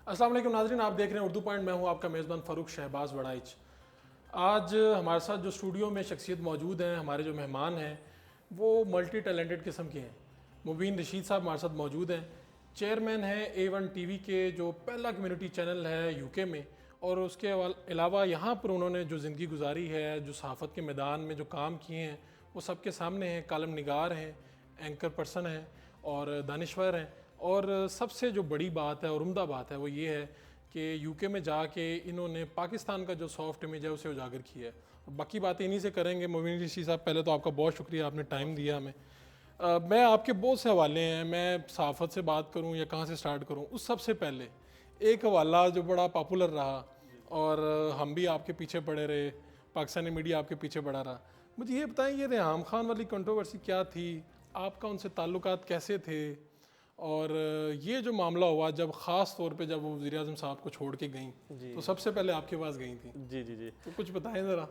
अस्सलाम वालेकुम नाज़रीन, आप देख रहे हैं उर्दू पॉइंट। मैं हूं आपका मेज़बान फ़ारूक शहबाज वड़ाइच। आज हमारे साथ जो स्टूडियो में शख्सियत मौजूद हैं, हमारे जो मेहमान हैं वो मल्टी टैलेंटेड किस्म के हैं। मुबीन रशीद साहब हमारे साथ मौजूद हैं। चेयरमैन हैं A1 TV के, जो पहला कम्युनिटी चैनल है यूके में, और उसके अलावा यहाँ पर उन्होंने जो ज़िंदगी गुजारी है, जो सहाफ़त के मैदान में जो काम किए हैं वो सबके सामने हैं। कालम निगार हैं, एंकर पर्सन हैं और दानिश्वर हैं। और सबसे जो बड़ी बात है और उम्दा बात है वो ये है कि यूके में जाके इन्होंने पाकिस्तान का जो सॉफ्ट इमेज है उसे उजागर किया है। बाकी बातें इन्हीं से करेंगे। मुबीन रशीद साहब, पहले तो आपका बहुत शुक्रिया, आपने टाइम दिया हमें। मैं आपके बहुत से हवाले हैं, मैं सहाफ़त से बात करूं या कहाँ से स्टार्ट करूं। उस सबसे पहले एक हवाला जो बड़ा पॉपुलर रहा और हम भी आपके पीछे पड़े रहे, पाकिस्तानी मीडिया आपके पीछे पड़ा रहा। मुझे ये बताएं, ये रेहाम खान वाली कंट्रोवर्सी क्या थी, आपका उनसे ताल्लुकात कैसे थे, और ये जो मामला हुआ जब ख़ास तौर पे जब वो वज़ीर-ए-आज़म साहब को छोड़ के गई, तो सबसे पहले आपके पास गई थी। जी जी जी तो कुछ बताएं ज़रा।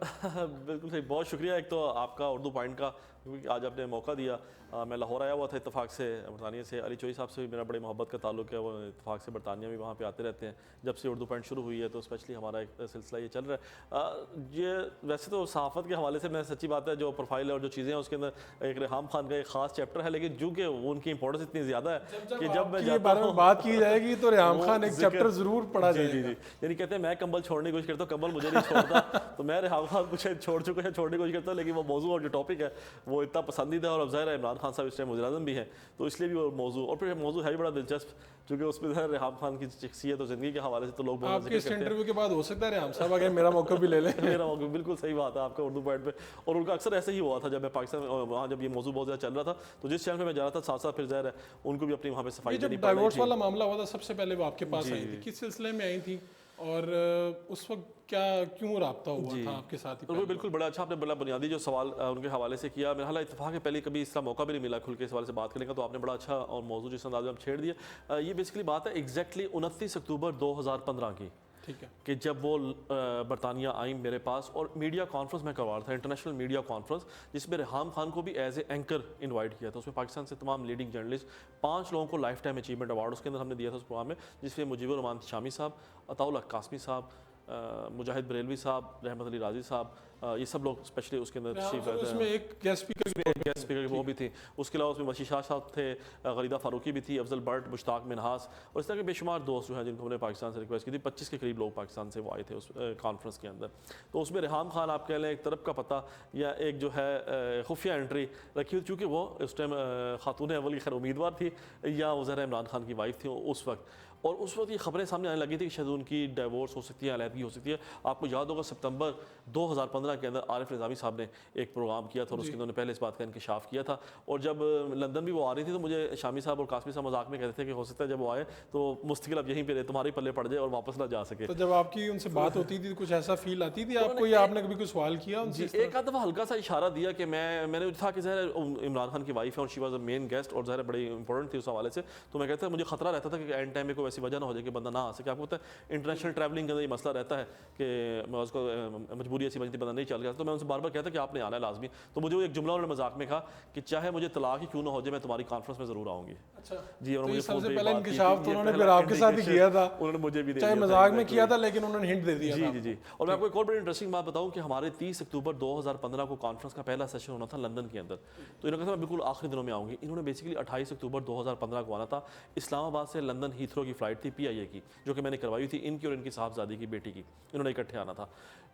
बिल्कुल सही, बहुत शुक्रिया एक तो आपका उर्दू पॉइंट का, क्योंकि आज आपने मौका दिया। मैं लाहौर आया हुआ था इत्तेफाक से, बरतानिया से। अली चोई साहब से भी मेरा बड़ी मोहब्बत का ताल्लुक है, वो इत्तेफाक से बरतानिया भी वहाँ पे आते रहते हैं। जब से उर्दू पॉइंट शुरू हुई है तो स्पेशली हमारा एक सिलसिला ये चल रहा है। ये वैसे तो सहाफ़त के हवाले से मैं सच्ची बात है, जो प्रोफाइल है और जो चीज़ें हैं उसके अंदर एक रेहाम खान का एक ख़ास चैप्टर है, लेकिन चूँकि उनकी इंपॉर्टेंस इतनी ज़्यादा है कि जब मैं ये बारे में बात की जाएगी तो रेहाम खान एक चैप्टर ज़रूर पढ़ा जी जी जाएगा। जी, यानी कहते हैं मैं कंबल छोड़ने की कोशिश करता हूँ, कंबल मुझे नहीं छोड़ता। तो मैं रेहाम खान कुछ छोड़ चुके हैं, छोड़ने की कोशिश करता हूँ, लेकिन वो मौजू और जो टॉपिक है वो इतना पसंदीदा, और अब ज़ाहिर है इमरान खान साहब इस टाइम वज़ीर-ए-आज़म भी हैं, तो इसलिए भी वो मौजू, और फिर मौजू है भी बड़ा दिलचस्प, क्योंकि उसमें ज़ाहिर रेहाम खान की शख्सियत और ज़िंदगी के हवाले से तो लोग बहुत आपके इस इंटरव्यू के बाद हो सकता है रेहाम साहब अगर मेरा मौका भी ले लें। मेरा मौका, बिल्कुल सही बात है आपका उर्दू पॉइंट पे। और उनका अक्सर ऐसे ही हुआ था, जब मैं पाकिस्तान वहाँ जब ये मौजू बहुत ज़्यादा चल रहा था, तो जिस चैनल पे मैं जा रहा था साथ साथ फिर ज़ाहिर है उनको भी अपनी वहाँ पे सफाई जब देनी पड़ रही डाइवोर्स थी। वाला मामला हुआ था सबसे पहले वो आपके पास आई थी, किस सिलसिले में आई थी, और उस वक्त क्या क्यों रब्ता हुआ था आपके साथ ही? और वो बिल्कुल बड़ा अच्छा आपने बड़ा बुनियादी जो सवाल उनके हवाले से किया। मेरा हाल इत्तेफाक है पहले कभी इसका मौका भी नहीं मिला खुल के इस हवाले से बात करने का, तो आपने बड़ा अच्छा और मौजूद जिस अंदाज में आप छेड़ दिया। ये बेसिकली बात है एग्जैक्टली 29 अक्टूबर 2015 की, ठीक है, कि जब वो बरतानिया आई मेरे पास, और मीडिया कॉन्फ्रेंस मैं करवा रहा था, इंटरनेशनल मीडिया कॉन्फ्रेंस, जिसमें रेहाम खान को भी एज ए एंकर इनवाइट किया था। उसमें पाकिस्तान से तमाम लीडिंग जर्नलिस्ट 5 लोगों को लाइफ टाइम अचीवमेंट अवार्ड उसके अंदर हमने दिया था उस प्रोग्राम में, जिसमें मुजीबुर रहमान शामी साहब, अताउल हक कासमी साहब, मुजाहिद बरेलवी साहब, रहमत अली राजी साहब, ये सब लोग स्पेशली उसके अंदर तशरीफ लाए थे। उसमें एक गेस्ट स्पीकर वो भी थे। उसके अलावा उसमें वशी शाह साहब थे, गरीदा फारूकी भी थी, अफजल बट, मुश्ताक मिनहास, और इस तरह के बेशुमार दोस्त जो हैं जिनको हमने पाकिस्तान से रिक्वेस्ट की थी। 25 के करीब लोग पाकिस्तान से वो आए थे उस कॉन्फ्रेंस के अंदर। तो उसमें रेहाम खान आप कह लें एक तरफ का पता या एक जो है खुफिया एंट्री रखी हुई, चूँकि वो उस टाइम खातून अव्वल की खैर उम्मीदवार थी, या वो ज़रा इमरान खान की वाइफ थी उस वक्त। और उस वक्त ये खबरें सामने आने लगी थी कि शायद उनकी डाइवोर्स हो सकती है, अलहदगी हो सकती है। आपको याद होगा सितंबर 2015 के अंदर आरिफ निज़ामी साहब ने एक प्रोग्राम किया था और उसके उन्होंने पहले इस बात का इंकशाफ किया था। और जब लंदन भी वो आ रही थी तो मुझे शामी साहब और कासमी साहब मजाक में कहते थे कि हो सकता है जब वो आए तो मुस्तकिल अब यहीं पे रहे, तुम्हारे पल्ले पड़ जाए और वापस ना जा सके। तो जब आपकी उनसे बात होती थी कुछ ऐसा फील आती थी आपको, या आपने कभी कोई सवाल किया उनसे? एक आध दफ़ा हल्का सा इशारा दिया कि मैंने था कि ज़ाहिर इमरान खान की वाइफ है और she was a main guest, और ज़ाहिर बड़ी इंपॉर्टेंट थी उस हवाले से। तो मैं कहता है मुझे खतरा रहता था कि एंड टाइम में कोई ऐसी वजह ना हो जाए कि बंदा ना आ सके। आपको पता है इंटरनेशनल ट्रैवलिंग का ये मसला रहता है कि मैं उसको मजबूरी ऐसी बनती बंदा नहीं चल गया। तो मैं उनसे बार बार कहता कि आपने आना है लाजमी। तो मुझे वो एक जुमला उन्होंने मजाक में कहा कि चाहे मुझे तलाक ही क्यों ना हो जाए मैं तुम्हारी कॉन्फ्रेंस में ज़रूर आऊँगी। अच्छा जी, और तो मुझे सबसे पहला इंकशाफ तो उन्होंने फिर आपके साथ ही किया था, उन्होंने मुझे भी चाहे मजाक में किया था लेकिन उन्होंने हिंट दे दिया जी था। जी जी। और मैं आपको एक और बड़ी इंटरेस्टिंग बात बताऊं कि हमारे 30 अक्टूबर 2015 को कॉन्फ्रेंस का पहला सेशन होना था लंदन के अंदर। तो इन्होंने कहा मैं बिल्कुल आखिरी दिनों में आऊँगी। इन्होंने बेसिकली 28 अक्टूबर 2015 को आना था। इस्लामाबाद से लंदन हीथ्रो की फ़्लाइट थी PIA की, जो कि मैंने करवाई थी, इनकी और इनकी साहबजादी की बेटी की। इन्होंने इकट्ठे आना था,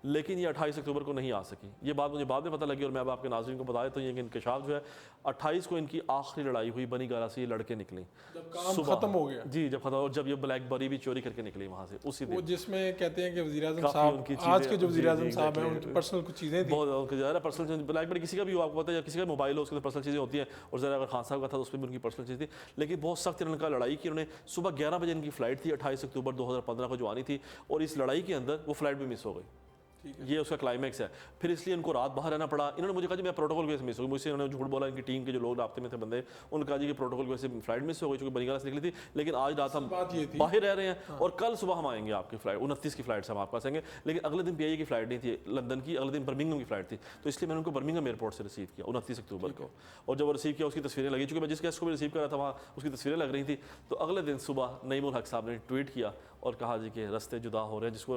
लेकिन ये 28 अक्टूबर को नहीं आ सकी। ये बात मुझे बाद में पता लगी और मैं अब आपके नाज़रीन को बताया तो ये इंकशाफ जो है 28 को इनकी आखिरी लड़ाई हुई बनी गारा से, ये लड़के निकले जब काम खत्म हो गया। जी, जब खत्म, और जब ये ब्लैकबेरी भी चोरी करके निकले वहाँ से उसी दिन, वो जिसमें कहते हैं कि वज़ीर-ए-आज़म काफ़ी साहब, उनकी आज चीज़ें- के जो जी, वज़ीर-ए-आज़म जी, साहब हैं exactly। उनकी पर्सनल कुछ चीज़ें थी। बहुत ज़्यादा पर्सनल ब्लैकबेरी किसी का भी हो, आपको पता है, या किसी का मोबाइल हो उसके अंदर पर्सनल चीज़ें होती हैं, और ज़रा अगर खान साहब का था तो उसमें भी उनकी पर्सनल चीज़ थी। लेकिन बहुत सख्त इन्होंने लड़ाई की। उन्होंने सुबह 11 बजे इनकी फ़्लाइट थी 28 अक्टूबर 2015 को जो आनी थी, और इस लड़ाई के अंदर वो फ़्लाइट भी मिस हो गई। ये उसका क्लाइमैक्स है। फिर इसलिए इनको रात बाहर रहना पड़ा। इन्होंने मुझे कहा जी मैं प्रोटोकॉल केस मिस हो गई, मुझसे उन्होंने झूठ बोला। इनकी टीम के जो लोग रास्ते में थे बंदे, उन्होंने कहा जी कि प्रोटोकॉल वैसे फ्लाइट मिस हो गई, चूँकि बनीगाला से निकली थी, लेकिन आज रात हम बात ये थी बाहर रह रहे हैं और कल सुबह हम आएंगे। आपकी फ्लाइट 29 की फ्लाइट से हम आपके पास आएंगे, लेकिन अगले दिन PIA की फ्लाइट नहीं थी लंदन की, अगले दिन बर्मिंघम की फ्लाइट थी। तो इसलिए मैंने उनको बर्मिंघम एयरपोर्ट से रिसीव किया 29 अक्टूबर को। और जब वो रिसीव किया उसकी तस्वीरें लगी, चूँकि मैं जिस गेस्ट को भी रिसीव कर रहा था वहाँ उसकी तस्वीरें लग रही थी। तो अगले दिन सुबह नईमुल हक साहब ने ट्वीट किया और कहा जी कि रास्ते जुदा हो रहे हैं, जिसको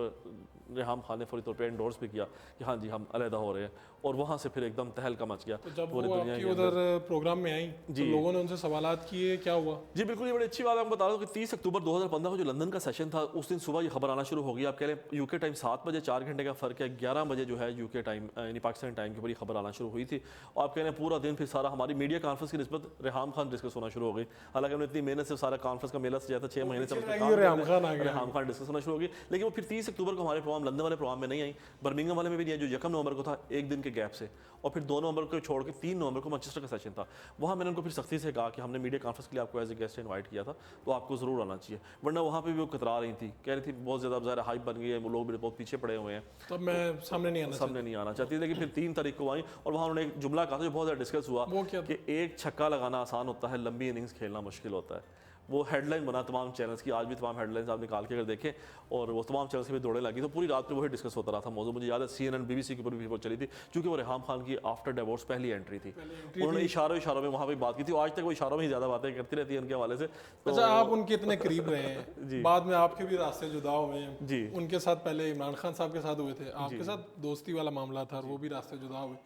रेहाम खान ने फौरी तौर पर एंडोर्स भी किया कि हाँ जी हम अलहदा हो रहे हैं। और वहाँ से फिर एकदम तहलका मच गया तो जब पूरी वो दुनिया आपकी के उधर अंदर। प्रोग्राम में आई तो जी। लोगों ने उनसे सवालात किए, क्या हुआ? जी बिल्कुल, ये बड़ी अच्छी बात है। मैं बता रहा हूँ कि 30 अक्टूबर 2015 को जो लंदन का सेशन था, उस दिन सुबह ये खबर आना शुरू हो गई। आप कह रहे हैं यूके टाइम 7 बजे, 4 घंटे का फ़र्क है, 11 बजे जो है यूके टाइम यानी पाकिस्तान टाइम के ऊपर ये खबर आना शुरू हुई थी। और आप कह रहे हैं पूरा दिन फिर सारा हमारी मीडिया कॉन्फ्रेंस की निस्बत रेहाम खान डिस्कस होना शुरू हो गई। हालांकि हमने इतनी मेहनत से सारा कॉन्फ्रेंस का मेला सजाया था, 6 महीने से रेहाम खान आ गया, रेहाम खान डिस्कस होना शुरू हो गई। लेकिन वो फिर 30 अक्टूबर को हमारे प्रोग्राम लंदन वाले प्रोग्राम में नहीं आई, बर्मिंघम वाले में भी नहीं आई, जो 1 नवंबर को था, एक दिन के गैप से। और फिर 2 नवंबर को छोड़ के 3 नवंबर को मैनचेस्टर का सेशन था। वहाँ मैंने उनको फिर सख्ती से कहा कि हमने मीडिया कॉन्फ्रेंस के लिए आपको एज ए गेस्ट इनवाइट किया था, तो आपको ज़रूर आना चाहिए। वरना वहाँ पे भी वो कतरा रही थी, कह रही थी बहुत ज़्यादा ज़ाहिर हाइप बन गई है, वो लोग भी बहुत पीछे पड़े हुए हैं, तब मैं सामने नहीं आना सामने नहीं आना चाहती। लेकिन फिर 3 तारीख को आई और वहाँ उन्होंने एक जुमला कहा था जो बहुत ज़्यादा डिस्कस हुआ वो क्या था? कि एक छक्का लगाना आसान होता है, लंबी इनिंग्स खेलना मुश्किल होता है। वो हेडलाइन बना तमाम चैनल्स की, आज भी तमाम हेडलाइंस आप निकाल के अगर देखें, और वो तमाम चैनल्स भी दौड़ने लगी। तो पूरी रात पे वही डिस्कस होता रहा था मौजूद। मुझे याद है CNN BBC के ऊपर भी वो चली थी, क्योंकि वो रेहाम खान की आफ्टर डिवोर्स पहली एंट्री थी। उन्होंने इशारों में वहाँ पे बात की थी। आज तक वो इशारों में ही ज़्यादा बातें करती रहती है उनके हवाले से। अच्छा, आप उनके इतने करीब रहे हैं, बाद में आपके भी रास्ते जुदा हुए हैं जी। उनके साथ पहले इमरान खान साहब के साथ हुए थे, आपके साथ दोस्ती वाला मामला था और वो भी रास्ते जुदा हुए।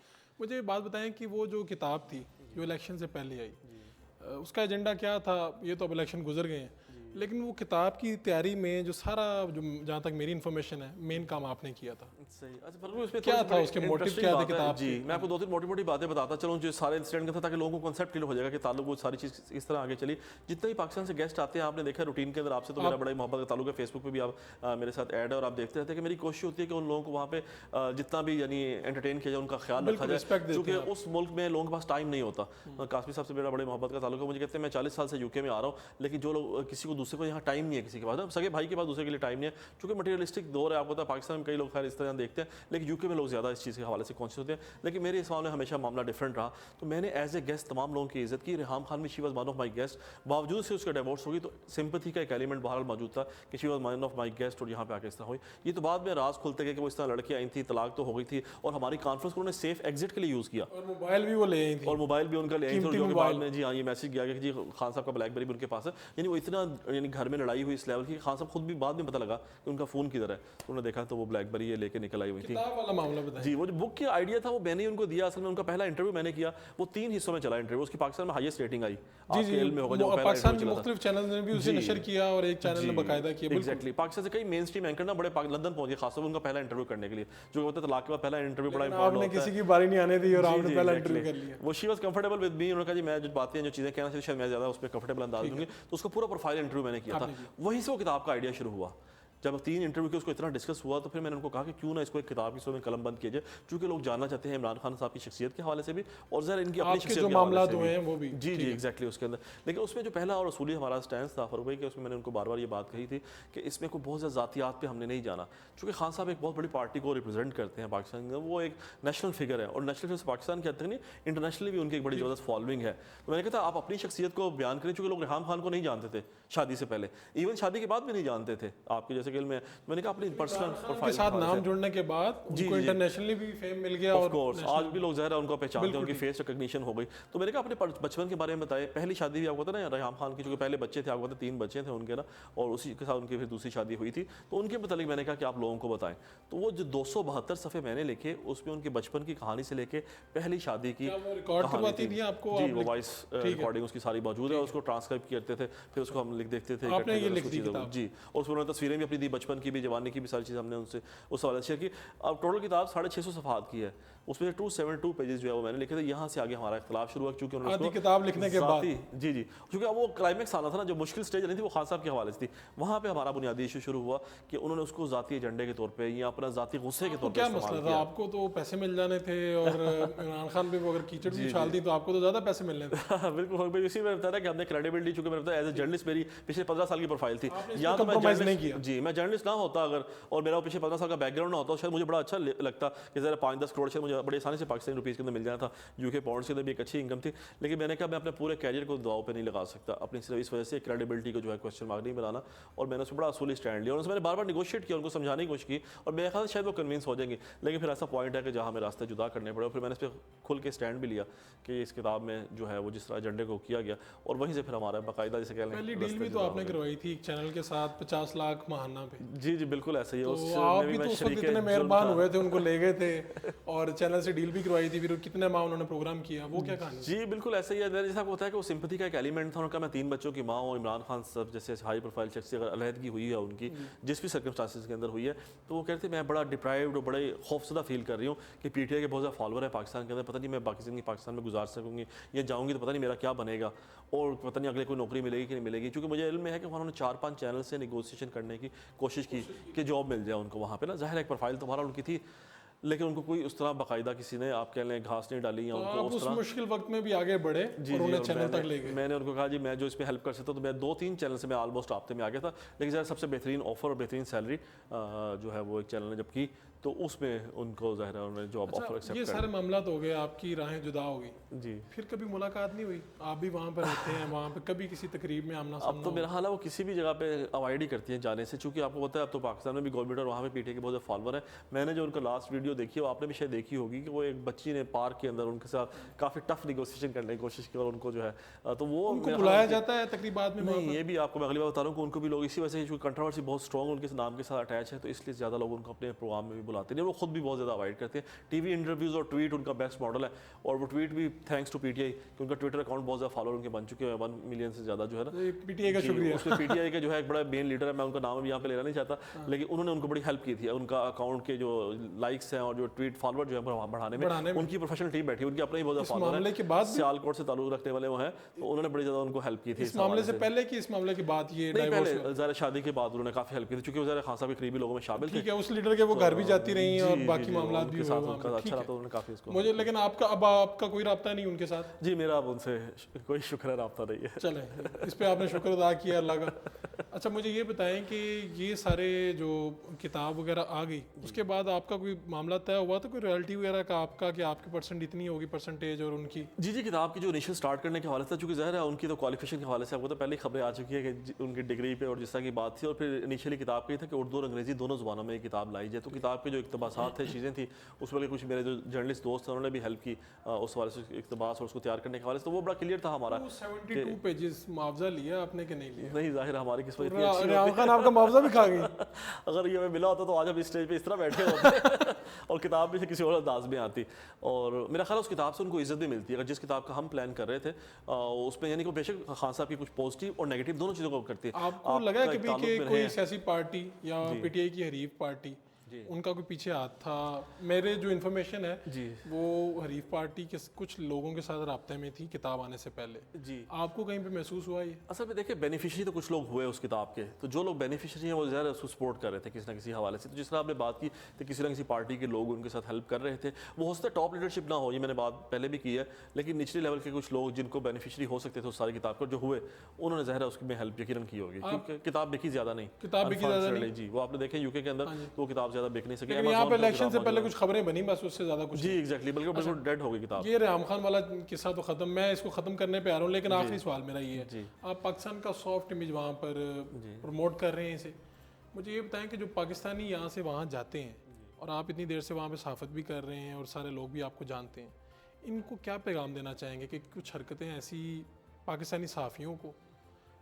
मुझे एक बात बताएं कि वो जो किताब थी जो इलेक्शन से पहले आई, उसका एजेंडा क्या था? ये तो अब इलेक्शन गुजर गए हैं, लेकिन वो किताब की तैयारी में जो सारा, जो जहाँ तक मेरी इन्फॉर्मेशन है, मेन काम आपने किया था। सही। अच्छा फरूक, इसमें क्या था उसके मोटिव, क्या थे किताब जी? मैं आपको 2-3 मोटी बातें बताता चलूँ जो सारे इंसिडेंट का था, ताकि लोगों को कॉन्सेप्ट क्लियर हो जाएगा कि ताल्लुक वो सारी चीज़ इस तरह आगे चली। जितने भी पाकिस्तान से गेस्ट आते हैं, आपने देखा रूटीन के अंदर, आपसे तो मेरा बड़ा ही मोहब्बत का ताल्लुक है। फेसबुक पे भी आप मेरे साथ ऐड है और आप देखते रहते हैं कि मेरी कोशिश होती है कि उन लोगों को वहाँ पे जितना भी यानी एंटरटेन किया जाए, उनका ख्याल रखा जाए, क्योंकि उस मुल्क में लोगों के पास टाइम नहीं होता। कासमी साहब से मेरा बड़े मोहब्बत का ताल्लुक है। मुझे कहते हैं मैं 40 साल से यूके में आ रहा हूँ, लेकिन जो लोग किसी को दूसरे को यहाँ टाइम नहीं है, किसी के पास सगे भाई के पास दूसरे के लिए टाइम नहीं है, क्योंकि मटेरियलिस्टिक दौर है। आपको पता है पाकिस्तान में कई लोग खैर इस तरह देखते हैं, लेकिन यूके में लोग ज़्यादा इस चीज़ के हवाले से कॉन्शियस होते हैं। लेकिन मेरे इस मामले में हमेशा मामला डिफरेंट रहा। तो मैंने एज ए गेस्ट तमाम लोगों की इज्जत की। रेहाम खान भी she was one of my guest, बावजूद से उसका डिवोर्स होगी तो सिंपैथी का एक एलिमेंट बहरहाल मौजूद था कि she was one of my guest, और यहाँ पे आके इस तरह हुई। ये तो बाद में राज खुलते गए कि वो इस तरह लड़की आई थी, तलाक तो हो गई थी, और हमारी कॉन्फ्रेंस को उन्होंने सेफ एग्जिट के लिए यूज़ किया, और मोबाइल भी वो ले आई थी, और मोबाइल भी उनका ले आई थी, जो कि बाद में जी हाँ ये मैसेज गया कि जी खान साहब का ब्लैकबेरी भी उनके पास है। यानी वो इतना यानी घर में लड़ाई हुई इस लेवल की, खान साहब खुद भी बाद में पता लगा कि उनका फ़ोन किधर है। उन्होंने देखा तो वो ब्लैकबेरी ये लेके निकल आई हुई थी। किताब वाला मामला बताइए। जी, वो जो बुक की आइडिया था वो मैंने उनको दिया। असल में उनका पहला इंटरव्यू मैंने किया, वो 3 हिस्सों में चला इंटरव्यू। उसकी पाकिस्तान में हाईएस्ट रेटिंग आई। जी जी, में होगा जो पहला पाकिस्तान के इंटरव्यू चला मुख्तलिफ चैनल ने भी उसे नशर किया और एक चैनल ने बाकायदा किया। एग्जैक्टली, पाकिस्तान से कई मेन स्ट्रीम एंकर ना बड़े लंदन पहुंच गए, खासतौर उनका पहला इंटरव्यू करने के लिए, जो होता है तलाक के बाद पहला इंटरव्यू बड़ा इंपॉर्टेंट होता है। आपने किसी की बारी नहीं आने दी और आपने पहला इंटरव्यू कर लिया। वो she was comfortable with me. उन्होंने कहा जी मैं जो बातें जो चीज़ें कहना चाहिए शायद मैं ज़्यादा उस पर कंफर्टेबल अंदाज दूंगी, तो उसका पूरा प्रोफाइल इंटरव्यू मैंने किया था। वहीं से वो किताब का आइडिया शुरू हुआ। जब 3 इंटरव्यू के उसको इतना डिस्कस हुआ, तो फिर मैंने उनको कहा कि क्यों ना इसको एक किताब की में कलम बंद किया जाए, क्योंकि लोग जानना चाहते हैं इमरान खान साहब की शख्सियत के हवाले से भी, और ज़रा इनकी अपनी शख्सियत के हवाले से भी। वो भी जी जी एग्जैक्टली उसके अंदर। लेकिन उसमें जो पहला और असूली हमारा स्टैंड था फरूक भाई, कि उसमें मैंने उनको बार बार ये बात कही थी कि इसमें कोई बहुत ज़्यादा ज़ातियात पे हमने नहीं जाना, क्योंकि खान साहब एक बहुत बड़ी पार्टी को रिप्रेजेंट करते हैं पाकिस्तान में। वो एक नेशनल फिगर है, और नेशनल फिगर पाकिस्तान के हद तक नहीं, इंटरनेशनली भी उनकी एक बड़ी ज़बरदस्त फॉलोइंग है। तो मैंने कहा था आप अपनी शख्सियत को बयान करें, क्योंकि लोग रेहाम खान को नहीं जानते थे शादी से पहले, इवन शादी के बाद भी नहीं जानते थे आपके जैसे कि मैंने कहा अपनी पर्सनल प्रोफाइल के साथ नाम जुड़ने के बाद उनको इंटरनेशनली भी फेम मिल गया, ऑफ कोर्स आज भी लोग ज़ाहिर है उनको पहचानते हैं, उनकी फेस रिकग्निशन हो गई। तो मैंने कहा अपने बचपन के बारे में बताए। पहली शादी भी आपको पता ना रेहाम खान की, जो पहले बच्चे थे, आपको पता 3 बच्चे थे उनके ना, और उसी के साथ उनकी फिर दूसरी शादी हुई थी। तो उनके मतलब मैंने कहा कि आप लोगों को बताएं। तो वो जो 272 सफ़े मैंने लिखे, उसमें उनके बचपन की कहानी से लेके पहली शादी की रिकॉर्ड करवाती थी आपको? जी, वो वॉइस रिकॉर्डिंग उसकी सारी मौजूद है, उसको ट्रांसक्राइब करते थे, फिर उसको हम लिख देखते थे जी। और उसमें उन्होंने तस्वीरें भी अपनी दी, बचपन की भी, जवानी की भी, सारी चीज़ हमने उनसे उस हवाले से शेयर की। अब टोटल किताब 650 सफ़हात की है, उसमें 272 पेजेस जो है वो मैंने लिखे थे। यहाँ से आगे हमारा इख्तिलाफ शुरू हुआ, क्योंकि उन्होंने किताब लिखने के बाद जी जी, क्योंकि अब वो क्लाइमेक्स आना था ना, जो मुश्किल स्टेज नहीं थी वो खान साहब के हवाले से थी। वहाँ पे हमारा बुनियादी इशू शुरू हुआ कि उन्होंने उसको ज़ाती एजेंडे के तौर पे या अपना ज़ाती गुस्से के तौर पे क्या मसला था? आपको तो पैसे मिल जाने थे, और इमरान खान पे अगर कीचड़ भी उछाल दी तो आपको तो ज़्यादा पैसे मिलने थे। बिल्कुल, इसी में बताया कि हमने क्रेडिबिलिटी, चूंकि मैं एज ए जर्नलिस्ट मेरी पिछले 15 साल की प्रोफाइल थी, या तो मैं जी मैं मैं जर्नलिस्ट ना होता अगर, और मेरा पीछे 15 साल का बैकग्राउंड ना होता, शायद मुझे बड़ा अच्छा लगता कि ज़रा 5-10 करोड़ शायद मुझे बड़ी आसानी से पाकिस्तानी रुपीज़ के अंदर मिल जाना था। यूके पाउंड के अंदर भी एक अच्छी इनकम थी, लेकिन मैंने कहा मैं अपने पूरे कैरियर को दाव पे नहीं लगा सकता, अपनी सिर्फ इस वजह से क्रेडिबिलिटी को जो है क्वेश्चन मार्क नहीं बनाना। और मैंने उसमें बड़ा असूली स्टैंड लिया और उसमें मैंने बार बार निगोशिएट किया, उनको समझाने की कोशिश की, और मेरे ख्याल से शायद वो कन्विंस हो जाएंगे। लेकिन फिर ऐसा पॉइंट है कि जहाँ हमें रास्ते जुदा करने पड़े, और फिर मैंने इस पर खुल के स्टैंड भी लिया कि इस किताब में जो है वो जिस तरह एजेंडे को किया गया, और वहीं से फिर हमारा बाकायदा जैसे कह लें पहली डील भी तो आपने करवाई थी एक चैनल के साथ 50 लाख महाना पे। जी जी बिल्कुल ऐसा ही है। तो आप भी तो उस वक्त इतने मेहरबान हुए थे, उनको ले गए थे और चैनल से डील भी करवाई थी, फिर कितने माह उन्होंने प्रोग्राम किया, वो क्या कहानी? जी बिल्कुल ऐसा ही है। जैसा होता है कि वो सिंपैथी का एक एलिमेंट था उनका। मैं 3 बच्चों की माँ हूँ, इमरान खान साहब जैसे हाई प्रोफाइल शख्स से अगर अलहदगी हुई है उनकी, जिस भी सर्कमस्टांसिस के अंदर हुई है, तो वो कहते हैं मैं बड़ा डिप्राइव्ड और बड़े खौफजदा फील कर रही हूँ कि पीटीआई के बहुत ज़्यादा फॉलोअर है पाकिस्तान के अंदर, पता नहीं मैं बाकी ज़िंदगी पाकिस्तान में गुजार सकूँगी या जाऊँगी तो पता नहीं मेरा क्या बनेगा, और पता नहीं अगले कोई नौकरी मिलेगी कि नहीं मिलेगी। क्योंकि मुझे इल्म है कि उन्होंने 4-5 चैनल से निगोसिएशन करने की कोशिश की कि जॉब मिल जाए उनको वहाँ पे ना। ज़ाहिर है एक प्रोफाइल तुम्हारा उनकी थी, लेकिन उनको कोई उस तरह बाकायदा किसी ने आप कह लें घास नहीं डाली या तो उनको आप उस उस तरह मुश्किल वक्त में भी आगे बढ़े और उन्हें चैनल तक ले गए। मैंने उनको कहा जी मैं जो इसमें हेल्प कर सकता हूँ, तो मैं 2-3 चैनल से मैं ऑलमोस्ट हफ्ते में आ गया था। लेकिन ज़रा सबसे बेहतरीन ऑफर और बेहतरीन सैलरी जो है वो एक चैनल ने जब की, तो उसमें उनको ज़ाहिर है उन्होंने जॉब ऑफर एक्सेप्ट ये कर सारे मामला तो हो गए, आपकी राहें जुदा हो गई, जी। फिर कभी मुलाकात नहीं हुई? आप भी वहाँ पर रहते हैं, वहाँ पे कभी किसी तकरीब में आमना अब सामना तो मेरा हाल है वो किसी भी जगह पे अवॉइड ही करती हैं जाने से, चूँकि आपको पता है अब तो पाकिस्तान में भी गवर्नमेंट और वहाँ पे पीटीआई के बहुत ज़्यादा फॉलोअर है। मैंने जो उनका लास्ट वीडियो देखी है वो आपने भी शायद देखी होगी कि वो एक बच्ची ने पार्क के अंदर उनके साथ काफ़ी टफ निगोसिएशन करने की कोशिश की, और उनको जो है तो वो उनको बुलाया जाता है तकरीबात में? नहीं, ये भी आपको मैं अगली बार बता रहा हूँ कि उनको भी लोग इसी वजह से कंट्रोवर्सी बहुत स्ट्रॉन्ग उनके नाम के साथ अटैच है, तो इसलिए ज़्यादा लोग उनको अपने प्रोग्राम में भी बुलाते हैं। वो खुद भी बहुत ज़्यादा अवॉइड करते हैं। टीवी इंटरव्यूज़ और ट्वीट उनका बेस्ट मॉडल है, और वो ट्वीट भी थैंक्स टू पीटीआई कि उनका ट्विटर अकाउंट बहुत ज़्यादा फॉलोअर उनके बन चुके हैं, 1 मिलियन से ज़्यादा जो है ना। पीटीआई का शुक्रिया। उसमें पीटीआई के जो है एक बड़ा मेन लीडर है, मैं उनका नाम भी यहाँ पे लेना नहीं चाहता, लेकिन उन्होंने उनको बड़ी हेल्प की थी उनका अकाउंट के जो लाइक्स हैं और जो ट्वीट फॉलोअर जो है बढ़ाने में। उनकी प्रोफेशनल टीम बैठी, उनकी अपने ही बहुत ज़्यादा फॉलोअर है, के बाद सियालकोट से ताल्लुक रखने वाले वो हैं, तो उन्होंने बड़ी ज़्यादा उनको हेल्प की थी। इस मामले से पहले कि इस मामले के बाद? ये नहीं, पहले ज़रा शादी के बाद उन्होंने काफ़ी हेल्प की थी, क्योंकि वो ज़रा खासा भी करीबी लोगों में शामिल थे। ठीक है, उस लीडर के वो घर भी जाती रही हैं और बाकी मामला भी हुए वहाँ पे। अच्छा रहा उन्होंने काफ़ी इसको मुझे, लेकिन आपका कोई रब्ता नहीं उनके साथ? जी मेरा अब उनसे कोई शुक्र रब्ता नहीं है। चलें, इस पे आपने शुक्र अदा किया अल्लाह का। अच्छा मुझे ये बताएं कि ये सारे जो किताब वगैरह आ गई, उसके बाद आपका कोई मामला तय हुआ तो कोई रॉयल्टी वगैरह का आपका, कि आपकी परसेंट इतनी होगी परसेंटेज और उनकी? जी जी, किताब की जो इनिशियल स्टार्ट करने के हवाले से, चूँकि ज़ाहिर है उनकी तो क्वालिफिकेशन के हवाले से आपको तो पहले ही खबरें आ चुकी है कि उनकी डिग्री पे और जिस तरह की बात थी, और फिर इनिशियली किताब का ही था कि उर्दू और अंग्रेज़ी दोनों ज़ुबानों में ये किताब लाई जाए। तो किताब के जो इक़्तिबासात थे, चीज़ें थी, उसमें कुछ मेरे जो जर्नलिस्ट दोस्त हैं उन्होंने भी हेल्प की उस हवाले से, इक़्तिबास और उसको तैयार करने के हवाले से, तो वो बड़ा क्लियर था हमारा। 72 पेजेस मुआवजा लिया आपने कि नहीं लिया? नहीं, ज़ाहिर हमारी किस्मत इतनी रियाज अच्छी होती। खान आपका मुआवजा भी खा गई। अगर ये हमें मिला होता तो आज हम इस स्टेज पे इस तरह बैठे होते और किताब भी से किसी और अंदाज में आती। और मेरा ख्याल है उस किताब से उनको इज्जत भी मिलती है। अगर जिस किताब का हम प्लान कर रहे थे उसमें यानी कि बेशक खान साहब की कुछ पॉजिटिव और नेगेटिव दोनों चीज़ों को करती है। आपको लगा है कभी कि कोई सियासी पार्टी या पीटीआई की हरीफ पार्टी उनका कोई पीछे हाथ था? मेरे जो इन्फॉर्मेशन है जी, वो हरीफ पार्टी के कुछ लोगों के साथ राब्ते में थी किताब आने से पहले। जी, आपको कहीं पे महसूस हुआ ये? असल में देखिए बेनिफिशियरी तो कुछ लोग हुए उस किताब के, तो जो लोग बेनिफिशियरी हैं वो ज़्यादा उसको सपोर्ट कर रहे थे किसी ना किसी हवाले से। तो जिस तरह आपने बात की तो किसी ना किसी पार्टी के लोग उनके साथ हेल्प कर रहे थे। वो हो सकता है टॉप लीडरशिप ना हो, ये मैंने बात पहले भी की है, लेकिन निचले लेवल के कुछ लोग जिनको बेनिफिशियरी हो सकते थे उस सारी किताब को जो हुए, उन्होंने ज़ाहिर उसमें हेल्प यकीनन की होगी, क्योंकि किताब बिकी ज़्यादा नहीं। किताब बिकी ज़्यादा नहीं जी, वो आपने देखे यूके के अंदर तो वो किताब ज़्यादा बिक नहीं सकी। यहाँ पे इलेक्शन से पहले कुछ खबरें बनी, बस उससे ज़्यादा कुछ। जी एग्जैक्टली, बल्कि बिल्कुल डेड हो गई किताब। ये रियाम खान वाला किस्सा तो ख़त्म, मैं इसको ख़त्म करने पे आ रहा हूँ, लेकिन आखिरी सवाल मेरा ये है, आप पाकिस्तान का सॉफ्ट इमेज वहाँ पर प्रमोट कर रहे हैं इसे, मुझे ये बताएं कि जो पाकिस्तानी यहाँ से वहाँ जाते हैं और आप इतनी देर से वहाँ पे सहाफ़त भी कर रहे हैं और सारे लोग भी आपको जानते हैं, इनको क्या पैगाम देना चाहेंगे कि कुछ हरकतें ऐसी पाकिस्तानी सहाफ़ियों को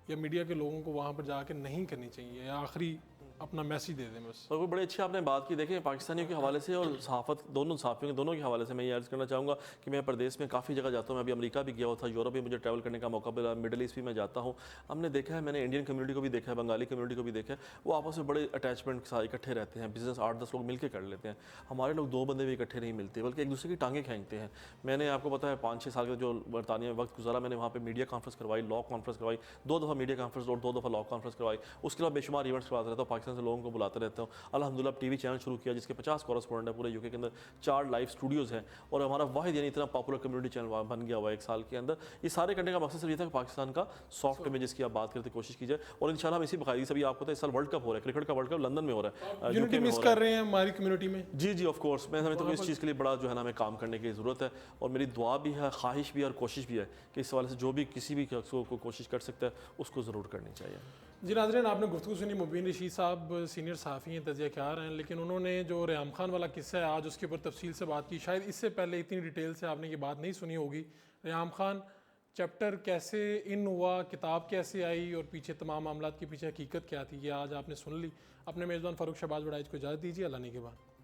या मीडिया के लोगों को वहाँ पर जाकर नहीं करनी चाहिए, या आखिरी अपना मैसेज दे दें बस? और वो बड़े अच्छी आपने बात की। देखें पाकिस्तानियों के हवाले से और सहाफ़त दोनों सहाफ़ियों के दोनों के हवाले से मैं ये अर्ज़ करना चाहूँगा कि मैं प्रदेश में काफ़ी जगह जाता हूँ। मैं अभी अमेरिका भी गया हुआ था, यूरोप भी मुझे ट्रैवल करने का मौका मिला, मिडल ईस्ट भी मैं जाता हूँ। हमने देखा है, मैंने इंडियन कम्युनिटी को भी देखा है, बंगाली कम्युनिटी को भी देखा है, वो आपस में बड़े अटैचमेंट के साथ इकट्ठे रहते हैं। बिजनेस 8-10 लोग मिलकर कर लेते हैं। हमारे लोग 2 बंदे भी इकट्ठे नहीं मिलते, बल्कि एक दूसरे की टांगें खींचते हैं। मैंने आपको पता है 5-6 साल का जो बरतानिया में वक्त गुजारा, मैंने वहाँ पर मीडिया कॉन्फ्रेंस करवाई, लॉ कॉन्फ्रेंस करवाई, 2 दफ़ा मीडिया कॉन्फ्रेंस और 2 दफ़ा लॉ कॉन्फ्रेंस करवाई। उसके अलावा बेशुमार इवेंट्स करवाता रहता हूँ पाकिस्तान पाकिस्तान से लोगों को बुलाता रहता हूँ। अल्हम्दुलिल्लाह टीवी चैनल शुरू किया जिसके 50 कॉरेस्पॉन्डेंट है पूरे यूके के अंदर, 4 लाइव स्टूडियोज़ हैं और हमारा वाहिद यानी इतना पॉपुलर कम्युनिटी चैनल बन गया हुआ है 1 साल के अंदर। ये सारे करने का मकसद सिर्फ ये था कि पाकिस्तान का सॉफ्ट इमेजेस की आप बात करते कोशिश की जाए और इंशाल्लाह हम इसी बकायदी सभी आपको पता है इस साल वर्ल्ड कप हो रहा है, क्रिकेट का वर्ल्ड कप लंदन में हो रहा है, यूनिटी यूके में मिस हो रहा है। कर रहे हैं हमारी कम्युनिटी में। जी जी ऑफ कोर्स, मैं समझता हूँ इस चीज़ के लिए बड़ा जो है ना हमें काम करने की ज़रूरत है और मेरी दुआ भी है, ख्वाहिश भी है और कोशिश भी है कि इस हवाले से जो भी किसी भी शख्स को कोशिश कर सकता है उसको ज़रूर करनी चाहिए। जी नाज़रीन, आपने गुफ्तगू सुनी। मुबीन रशीद साहब सीनियर सहाफ़ी हैं, तजज़ियाकार हैं, लेकिन उन्होंने जो रेयाम खान वाला किस्सा है आज उसके ऊपर तफसील से बात की। शायद इससे पहले इतनी डिटेल से आपने ये बात नहीं सुनी होगी। रेयाम खान चैप्टर कैसे इन हुआ, किताब कैसे आई और पीछे तमाम मामलात के पीछे हकीकत क्या थी, ये आज आपने सुन ली। अपने मेज़बान फ़ारूक शहबाज बड़ाइच को इजाज़त दीजिए। अल्लाह ने के बाद।